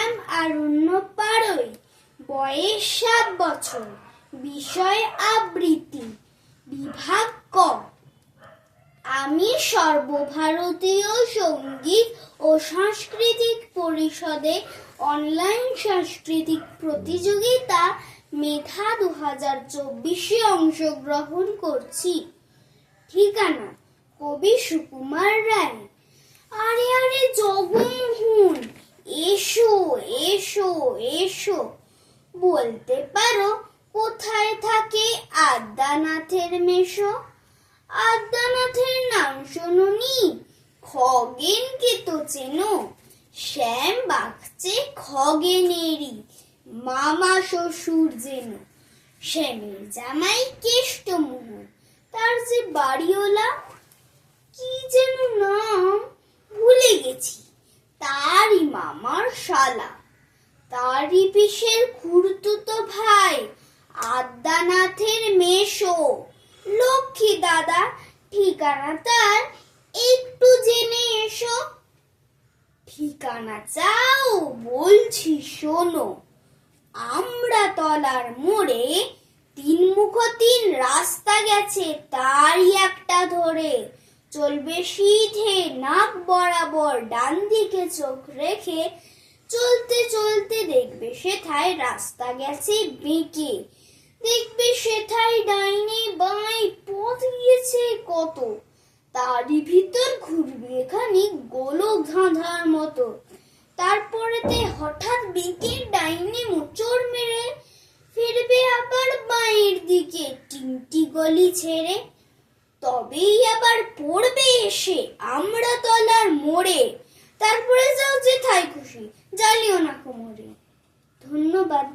নাম আরণ্য পাড়ই, বয়স 7 বছর, বিষয় আবৃত্তি, বিভাগ ক। আমি সর্বভারতীয় সঙ্গীত ও সাংস্কৃতিক পরিষদে অনলাইন সাংস্কৃতিক প্রতিযোগিতা মেধা 2024-এ অংশগ্রহণ করছি। ঠিকানা: কবি সুকুমার রায়। আরে আরে জগমোহন, এসো এসো এসো। বলতে পারো কোথায় থাকে আদ্যানাথের মেশো? আদ্যানাথের নাম শোনোনি? খগেনকে তো চেনো। শ্যাম বাগচে খগেনেরই মামা শ্বশুর যেন। শ্যামের জামাই কেষ্টমোহন, তার যে বাড়িওলা, কি যেন নাম ভুলে গেছি, তারই মামার শালা। তারই পিসের খুড়তুতো ভাই আদ্যানাথের মেশো লক্ষ্মী দাদা। ঠিকানা তার একটু জেনে এসো। ঠিকানা চাও? বলছি শোনো। আমড়াতলার মোড়ে 3 মুখ 3 রাস্তা গেছে, তারই একটা ধরে চলবে সিধে নাক বরাবর, ডান দিকে চোখ রেখে চলতে চলতে দেখবে সেথায় রাস্তা গেছে বেঁকে। দেখবে সেথায় ডাইনে বাঁয়ে পথ গিয়েছে কত, তারই ভিতর ঘুরবে খানিক গোলক ধাঁধার মতো। তারপরেতে হঠাৎ বেঁকে ডাইনে মোচড় মেরে ফিরবে আবার বাঁয়ের দিকে তিনটি গলি ছেড়ে। তবেই আবার পড়বে এসে আমড়াতলার মোড়ে। তারপরে যাও যেথায় খুশি, জ্বালিও না কোমরে। ধন্যবাদ।